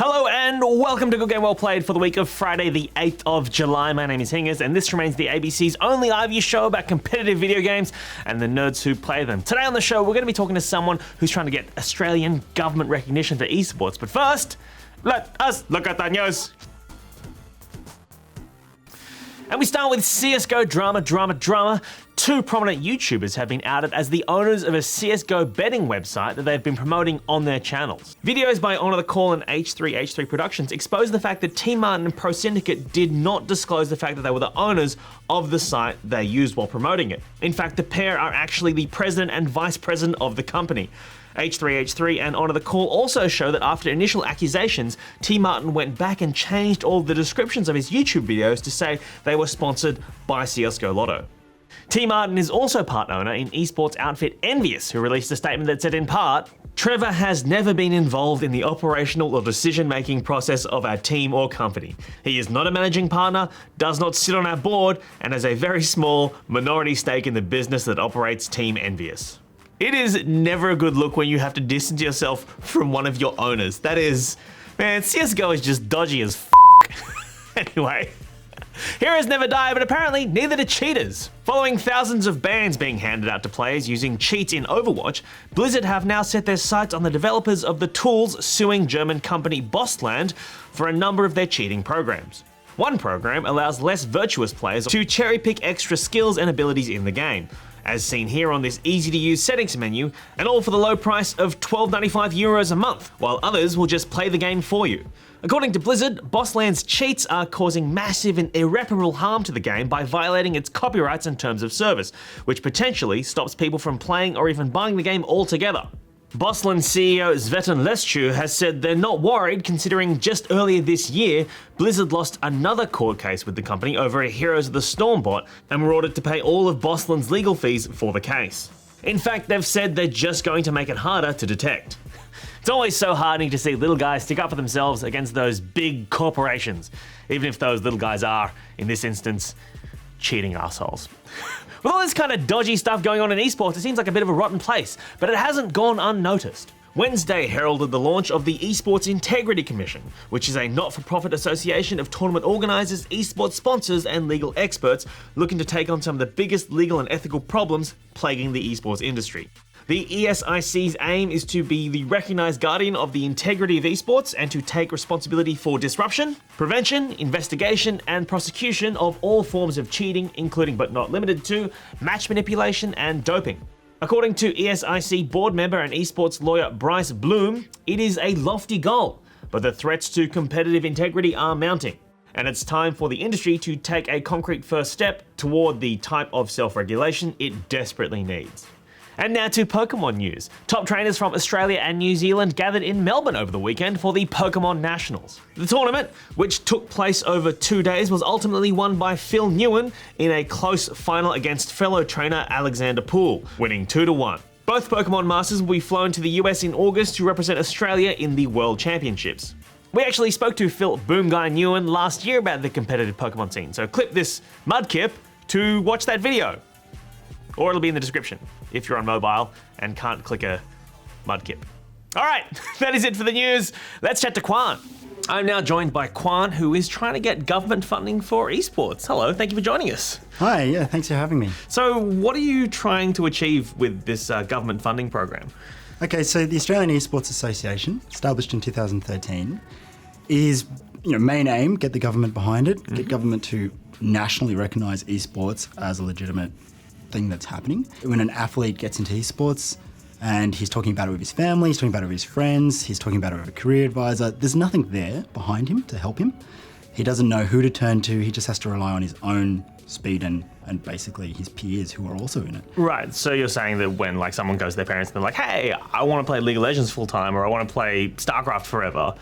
Hello and welcome to Good Game Well Played for the week of Friday the 8th of July. My name is Hingers and this remains the ABC's only iView show about competitive video games and the nerds who play them. Today on the show we're going to be talking to someone who's trying to get Australian government recognition for esports. But first, let us look at the news. And we start with CSGO drama. Two prominent YouTubers have been outed as the owners of a CSGO betting website that they've been promoting on their channels. Videos by Honor the Call and H3 Productions expose the fact that Team Martin and Pro Syndicate did not disclose the fact that they were the owners of the site they used while promoting it. In fact, the pair are actually the president and vice president of the company. H3 and Honor the Call also show that after initial accusations, Team Martin went back and changed all the descriptions of his YouTube videos to say they were sponsored by CSGO Lotto. Team Martin is also part owner in esports outfit Envious, who released a statement that said in part, "Trevor has never been involved in the operational or decision-making process of our team or company. He is not a managing partner, does not sit on our board, and has a very small minority stake in the business that operates Team Envious." It is never a good look when you have to distance yourself from one of your owners. That is, man, CSGO is just dodgy as f***. Anyway. Heroes never die, but apparently neither do cheaters. Following thousands of bans being handed out to players using cheats in Overwatch, Blizzard have now set their sights on the developers of the tools suing German company Bossland for a number of their cheating programs. One program allows less virtuous players to cherry-pick extra skills and abilities in the game, as seen here on this easy-to-use settings menu, and all for the low price of €12.95 a month, while others will just play the game for you. According to Blizzard, Bossland's cheats are causing massive and irreparable harm to the game by violating its copyrights and terms of service, which potentially stops people from playing or even buying the game altogether. Bossland CEO Svetlana Leschu has said they're not worried, considering just earlier this year, Blizzard lost another court case with the company over a Heroes of the Storm bot and were ordered to pay all of Bossland's legal fees for the case. In fact, they've said they're just going to make it harder to detect. It's always so heartening to see little guys stick up for themselves against those big corporations, even if those little guys are, in this instance, cheating assholes. With all this kind of dodgy stuff going on in esports, it seems like a bit of a rotten place, but it hasn't gone unnoticed. Wednesday heralded the launch of the Esports Integrity Commission, which is a not-for-profit association of tournament organisers, esports sponsors, and legal experts looking to take on some of the biggest legal and ethical problems plaguing the esports industry. The ESIC's aim is to be the recognised guardian of the integrity of esports and to take responsibility for disruption, prevention, investigation, and prosecution of all forms of cheating, including but not limited to match manipulation and doping. According to ESIC board member and esports lawyer Bryce Bloom, it is a lofty goal, but the threats to competitive integrity are mounting, and it's time for the industry to take a concrete first step toward the type of self-regulation it desperately needs. And now to Pokemon news. Top trainers from Australia and New Zealand gathered in Melbourne over the weekend for the Pokemon Nationals. The tournament, which took place over 2 days, was ultimately won by Phil Nguyen in a close final against fellow trainer Alexander Poole, winning 2-1. Both Pokemon Masters will be flown to the US in August to represent Australia in the World Championships. We actually spoke to Phil Boom Guy Nguyen last year about the competitive Pokemon scene, so clip this Mudkip to watch that video. Or it'll be in the description if you're on mobile and can't click a Mudkip. All right, that is it for the news. Let's chat to Kwan. I'm now joined by Kwan, who is trying to get government funding for esports. Hello, thank you for joining us. Hi, yeah, thanks for having me. So what are you trying to achieve with this government funding program? Okay, so the Australian Esports Association, established in 2013, is main aim, get the government behind it, get government to nationally recognise esports as a legitimate thing that's happening. When an athlete gets into esports and he's talking about it with his family, he's talking about it with his friends, he's talking about it with a career advisor, there's nothing there behind him to help him. He doesn't know who to turn to, he just has to rely on his own speed and basically his peers who are also in it. Right, so you're saying that when someone goes to their parents and they're like, hey, I want to play League of Legends full time, or I want to play StarCraft forever,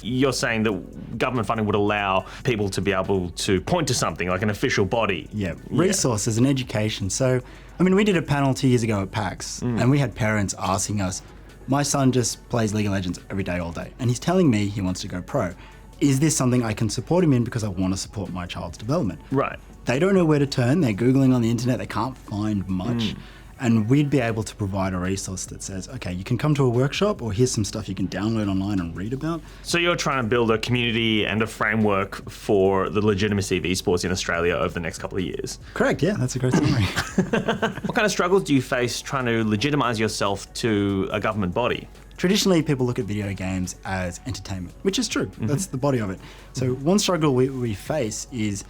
you're saying that government funding would allow people to be able to point to something like an official body. Yeah, resources and education. So, we did a panel 2 years ago at PAX and we had parents asking us, my son just plays League of Legends every day, all day, and he's telling me he wants to go pro. Is this something I can support him in because I want to support my child's development? Right. They don't know where to turn. They're Googling on the internet. They can't find much. And we'd be able to provide a resource that says, okay, you can come to a workshop, or here's some stuff you can download online and read about. So you're trying to build a community and a framework for the legitimacy of esports in Australia over the next couple of years. Correct, yeah, that's a great summary. What kind of struggles do you face trying to legitimise yourself to a government body? Traditionally, people look at video games as entertainment, which is true. That's the body of it. So one struggle we face is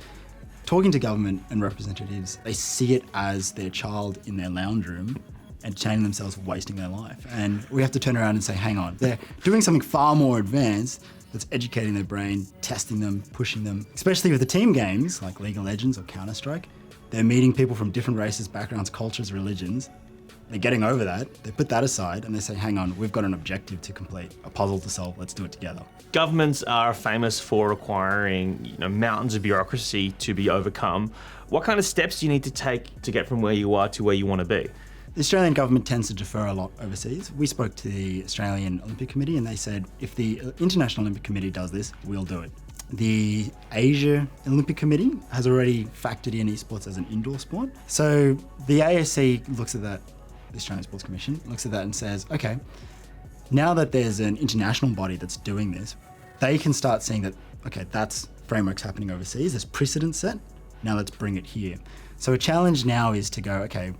talking to government and representatives. They see it as their child in their lounge room, entertaining themselves, wasting their life. And we have to turn around and say, hang on, they're doing something far more advanced that's educating their brain, testing them, pushing them. Especially with the team games like League of Legends or Counter-Strike, they're meeting people from different races, backgrounds, cultures, religions. They're getting over that, they put that aside, and they say, hang on, we've got an objective to complete, a puzzle to solve, let's do it together. Governments are famous for requiring mountains of bureaucracy to be overcome. What kind of steps do you need to take to get from where you are to where you want to be? The Australian government tends to defer a lot overseas. We spoke to the Australian Olympic Committee and they said, if the International Olympic Committee does this, we'll do it. The Asia Olympic Committee has already factored in esports as an indoor sport. So the ASC looks at that, the Australian Sports Commission looks at that and says, okay, now that there's an international body that's doing this, they can start seeing that, okay, that's frameworks happening overseas, there's precedent set, now let's bring it here. So a challenge now is to go, okay,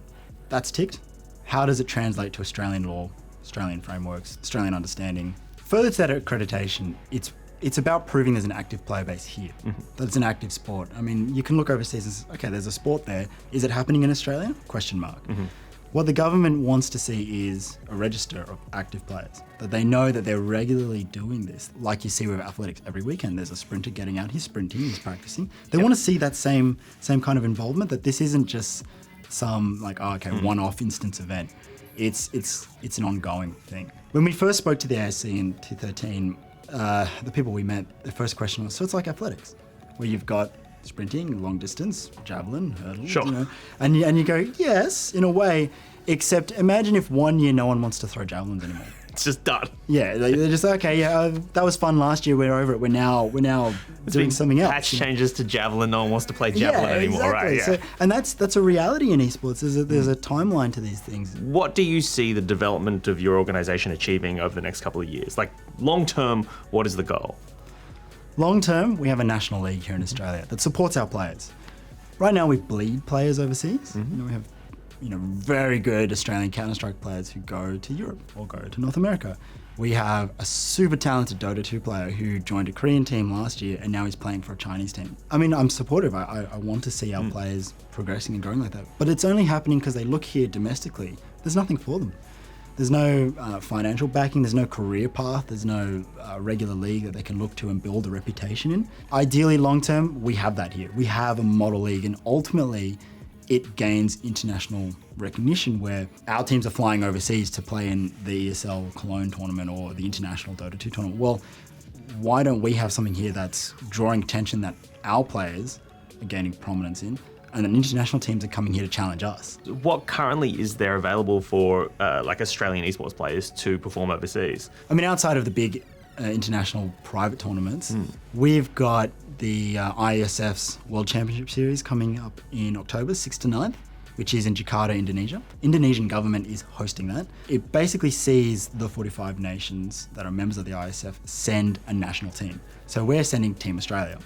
that's ticked. How does it translate to Australian law, Australian frameworks, Australian understanding? Further to that accreditation, it's about proving there's an active player base here, that it's an active sport. I mean, you can look overseas and say, okay, there's a sport there. Is it happening in Australia? Question mark. What the government wants to see is a register of active players, that they know that they're regularly doing this. Like you see with athletics every weekend, there's a sprinter getting out, he's sprinting, he's practicing. They want to see that same kind of involvement, that this isn't just some like, oh, okay, one-off instance event. It's an ongoing thing. When we first spoke to the ASC in 2013, the people we met, the first question was, so it's like athletics, where you've got sprinting, long distance, javelin, hurdles, Sure. And you go, yes, in a way, except imagine if 1 year no one wants to throw javelins anymore. It's just done. Yeah, they're just okay. Yeah, that was fun last year. We're over it. We're now doing something else. Patch changes to javelin. No one wants to play javelin anymore, exactly. right? Yeah. So, and that's a reality in esports. There's a timeline to these things. What do you see the development of your organisation achieving over the next couple of years? Like long term, what is the goal? Long term, we have a national league here in Australia that supports our players. Right now, we bleed players overseas. We have very good Australian Counter-Strike players who go to Europe or go to North America. We have a super talented Dota 2 player who joined a Korean team last year and now he's playing for a Chinese team. I mean, I'm supportive. I want to see our players progressing and growing like that. But it's only happening because they look here domestically. There's nothing for them. There's no financial backing, there's no career path, there's no regular league that they can look to and build a reputation in. Ideally, long term, we have that here. We have a model league, and ultimately, it gains international recognition where our teams are flying overseas to play in the ESL Cologne tournament or the international Dota 2 tournament. Well, why don't we have something here that's drawing attention that our players are gaining prominence in, and then international teams are coming here to challenge us? What currently is there available for like Australian esports players to perform overseas? I mean, outside of the big international private tournaments, we've got the ISF's World Championship Series coming up in October 6th to 9th, which is in Jakarta, Indonesia. Indonesian government is hosting that. It basically sees the 45 nations that are members of the ISF send a national team. So we're sending Team Australia.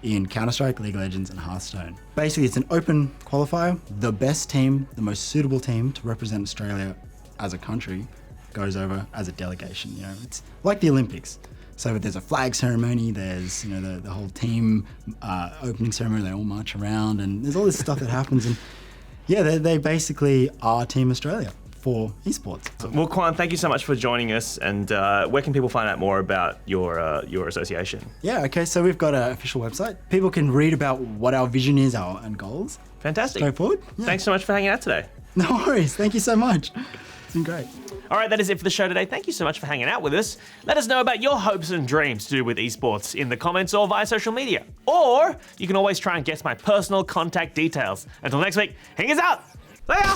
In Counter-Strike, League of Legends, and Hearthstone. Basically, it's an open qualifier. The best team, the most suitable team to represent Australia as a country goes over as a delegation. It's like the Olympics. So there's a flag ceremony, there's the whole team opening ceremony, they all march around, and there's all this stuff that happens. And yeah, they basically are Team Australia for esports. Well, Kwan, thank you so much for joining us. And where can people find out more about your association? Yeah, okay, so we've got an official website. People can read about what our vision is and goals. Fantastic. Go forward. Yeah. Thanks so much for hanging out today. No worries. Thank you so much. It's been great. All right, that is it for the show today. Thank you so much for hanging out with us. Let us know about your hopes and dreams to do with esports in the comments or via social media. Or you can always try and guess my personal contact details. Until next week, Hingers out. See ya!